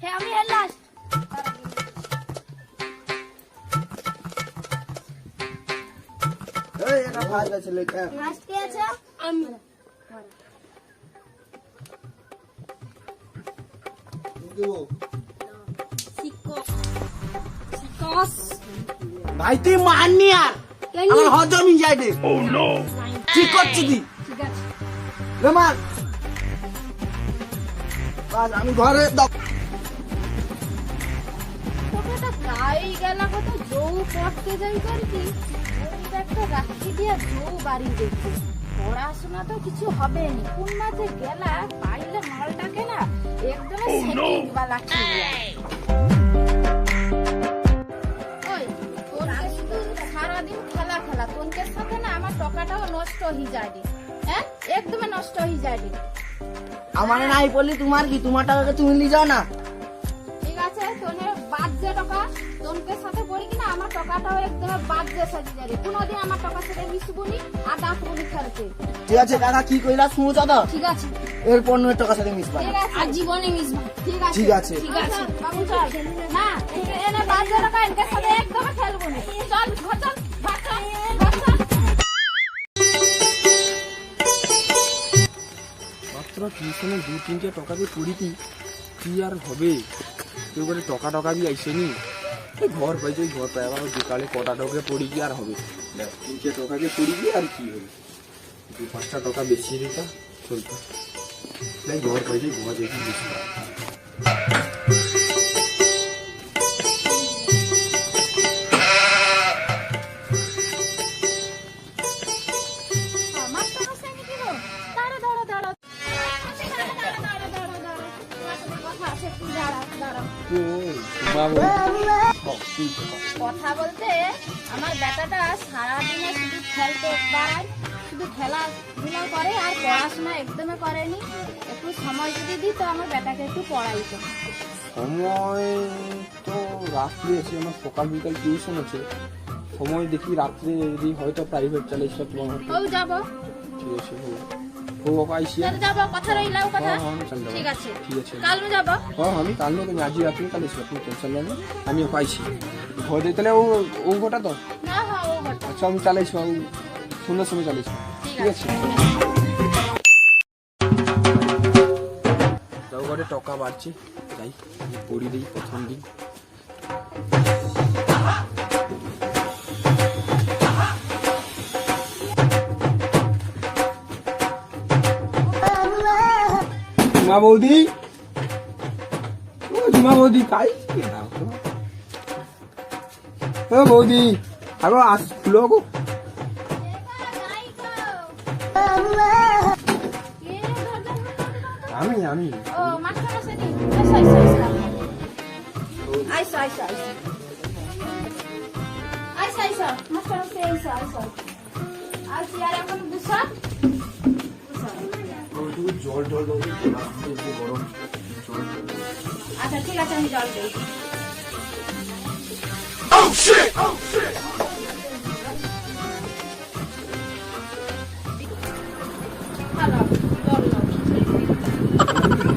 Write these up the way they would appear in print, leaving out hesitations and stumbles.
হ্যাঁ আমি হেলাস এই এটা ভাই গেছে লেখা ফার্স্ট কে আছে আমি দেবো সিকস ভাই তুই মাননি আর আমার হজমই যায় রে ও নো ঠিক করছিস তুই ঠিক আছে রে মার বাস আমি ঘরে দাও তোকে গাই গেলা কত জৌ পড়তে যাই করবি একটা রাখি দিয়া জৌ বাড়ি দেখি পড়াশোনা তো কিছু হবে না কোন মাঝে গেলা পাইলে মালটাকে না একদম সেটিং বা লাঠি দিয়া ওই তোরকে শুধু সারাদিন খেলা খেলা তোনকে সাথে না আমার টাকাটাও নষ্ট হয়ে যায় রে হ্যাঁ একদম নষ্ট হয়ে যায় রে আমার নাই বললি তোমার কি তোমার টাকাকে তুমি নিয়ে যাও না ঠিক আছে তোনে বাদ যে টাকা তোনকে সাথে বলি কিনা আমার টাকাটাও একদম বাদ যে সাজি যায় রে কোনোদিন আমার টাকা সাথে মিশবুনি আর ডাকবুনি খেলতে ঠিক আছে কাকা কি কইলা শুনো দাদা ঠিক আছে এর 15 টাকা সাথে মিশবা ঠিক আছে আর জীবনে মিশবো ঠিক আছে ঠিক আছে ঠিক আছে বাবু চল না এনে বাদ যে টাকা এনকে সাথে একদম খেলবো না চল ঘর চল ঘর চল ঘর চল মাত্র টিউশনে 2-3টে টাকা দিয়ে পড়িতি কি আর হবে কেউ করে টাকা দিয়ে আইসেনি এই ঘর পাইছে ঘর পাই আবার বিকালে কটা টাকা পড়ি কি আর হবে 3টে টাকা দিয়ে পড়ি কি আর কি হবে 2-5টা টাকা বেশি দিতা চলতো তাই ঘর পাইছে ঘুমা দেখি বেশি আমার টাকা সেনি কি গো দাঁড়া দাঁড়া দাঁড়া কথা আছে তুই দাঁড়া দাঁড়া কথা বলতে আমার বেটাটা সারাদিনে শুধু খেলতে বেড়ায় শুধু খেলাধুলা করে আর পড়াশোনা একদমই করেনি একটু সময় যদি দিই তো আমার বেটাকে একটু পড়াইতো সময় তো রাত্রে আছে আমার সকাল বিকাল টিউশন আছে সময় দেখি রাত্রে যদি হয়তো প্রাইভেট চালে সব তোমার হও যাবো ঠিক আছে ও বাবা আইসি তাহলে যাবো কথা রইলাও কথা চল ঠিক আছে ঠিক আছে কাল যাবো হ্যাঁ আমি কাল নেই তুমি আজই রাত্রে কাল এসে তুমি টেনশন নেই আমি ওকে আইসি ঘর দিয়ে তাহলে ও ঘটা তো না হ্যাঁ ও ঘর আচ্ছা আমি চালাইছি আমি সন্ধ্যার সময় চালাইছি ঠিক আছে তাও ঘরে টাকা বাড়ছে যাই আমি পড়ি দিই প্রথম দিন মা বৌদি ও মা বৌদি কাই ও বৌদি আরো আস খুলো গো আমি ও মাস্টার আসেনি আইসা আইসা আইসা আইসা মাস্টার আসে আইসা আইসা আইসি আর এখন দুসা জল টল গরম আচ্ছা ঠিক আছে আমি জল দিই ভালো জল নাও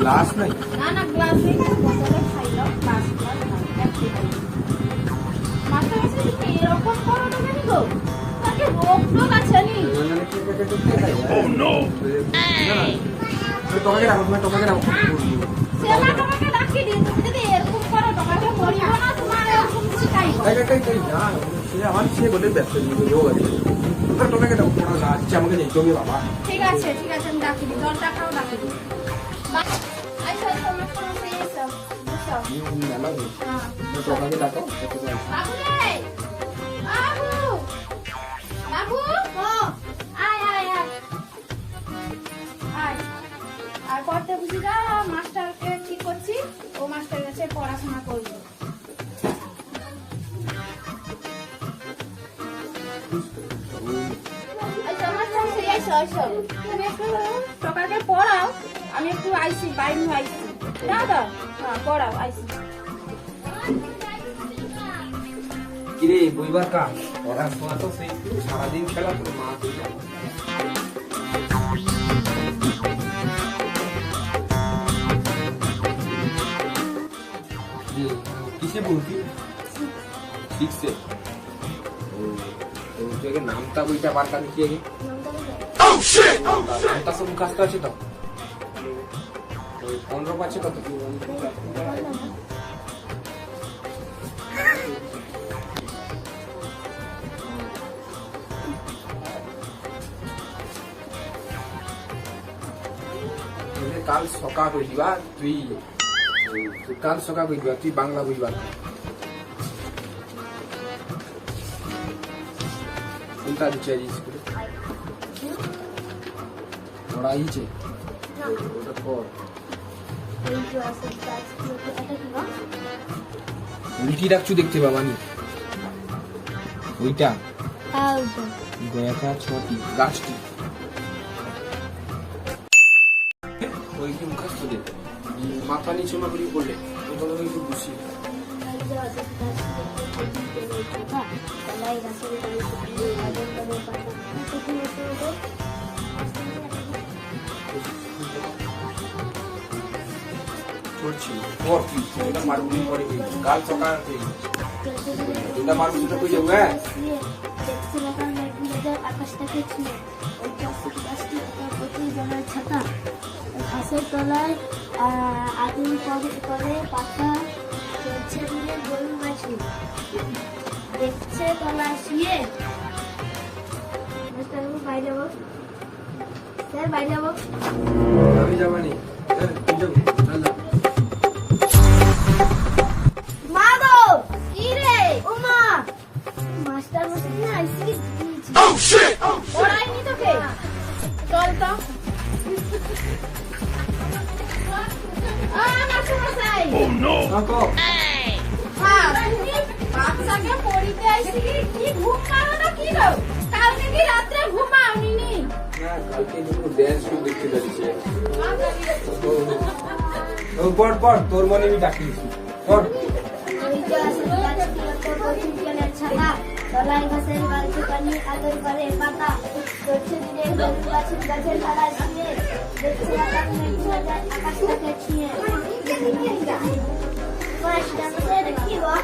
গ্লাস নাই না না গ্লাস নেই বোতলে খাইলাম গ্লাস একটু মাস্টার আসে তুমি এরকম করো না কেন গো তাকে রোগ টোগ আছে নি তোমাকে রাখো সেবা তোমাকে রাখি দিই তুমি যদি এরকম করো তোমাকে পড়িও না তোমার এরকম শিখাই আমার সে বলে ব্যবসা তোমাকে দাও আচ্ছা আমাকে নেই জমি বাবা ঠিক আছে আমি রাখি দিই জলটা খাও রাখি দিই আইসা আইসা মাস্টার আসে এসো বসো হ্যাঁ তোমাকে ডাকো বাবু রে বাবু বাবু ও আয় আয় আয় আয় আর পড়তে বুঝি যা মাস্টারকে ঠিক করছি ও মাস্টার কাছে পড়াশোনা করবো আচ্ছা মাস্টার সেই আইসো তুমি একটু সকালকে পড়াও আমি একটু আইসি বাইরে আইসি দাদা হ্যাঁ পড়াও আইসি কিরে বইবার কাজ পড়াশোনা তো সেই সারাদিন খেলা তোর মা কিসে পড়তি? সিক্সে। ও তুই আগে নামটা বইটা বার কান কি আগে? নামটা সব মুখস্থ আছে তো? 15 পাচ্ছে কত? কাল সকাল করে দিবা তুই কাল সকাল করে দিবা তুই বাংলা বুঝবা কোনটা দিচ্ছে স্কুলে পড়াইছে ওটা পড় উল্টি রাখছু দেখতে পাবানি ওইটা গয়াকা ছটি গাছটি ওই কি মুখস্থ দে মাথা নিচে মাগুলি করলে ওটা তো একটু বুঝি করছি পর কি এটা মারুলি করে কাল সকাল এটা মারুলি তো কই যাও হ্যাঁ আকাশটাকে ছুঁয়ে ওই গাছটি প্রচুর জলের ছাতা ঘাসের তলায় আগুন করে পাতা চলছে দিলে গরু গাছি দেখছে তলায় শুয়ে বাইরে যাবো স্যার বাইরে যাবো আমি যাবানি তুই যাবি মা গো কি রে ও মা মাস্টার মশাই না আইসি পড়াইনি তোকে চল তো মাস্টারমশাই কাকো বাচ্চাকে পড়িতে আইসি কি ঘুম পারো না কি গো কালকে কি রাত্রে ঘুমাওনি নি না কালকে দুটো ড্যান্স শো দেখতে যাচ্ছে ও পড় তোর মনে আমি ডাকিছি পড় ওই যে আসলে গাছটি প্রচুর জলের ছাতা তলায় ঘাসের বালতি পানি আদর করে পাতা চলছে দিলে গরু গাছের গাছের তলায় শুয়ে দেখছে আকাশটাকে ছুঁয়ে মাস্টার মশাই দেখি গো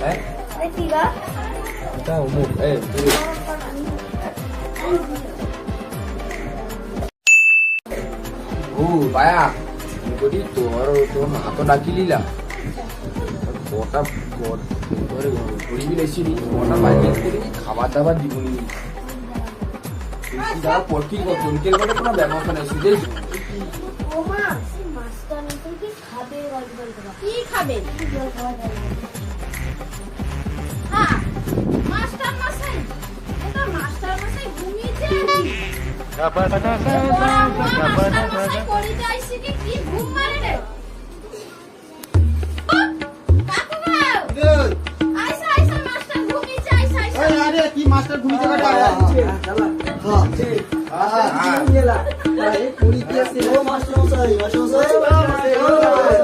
হ্যাঁ দেখি গো এটা অমুক তুই ও বায়া করি তোর মা তো ডাকি লিলা কটা ঘরে ঘুরিবি লেছিনি কটা বাইরে করে খাবার দাবার দিবনি যা পড়তি কনকের করে কোনো ব্যবস্থা নেই শুধু ও মা মাস্টার মশাই কি খাবে কি খাবে জল খাওয়া যায় না হ্যাঁ মাস্টারমশাই এটা মাস্টারমশাই ঘুমিয়েছে মাস্টারমশাই পড়িতে আইসি কি ঘুম মারে রে মাস্টার ঘুমিয়েছে আরে কি মাস্টার ঘুমিয়ে গেছে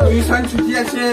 টিউশন ছুটি আছে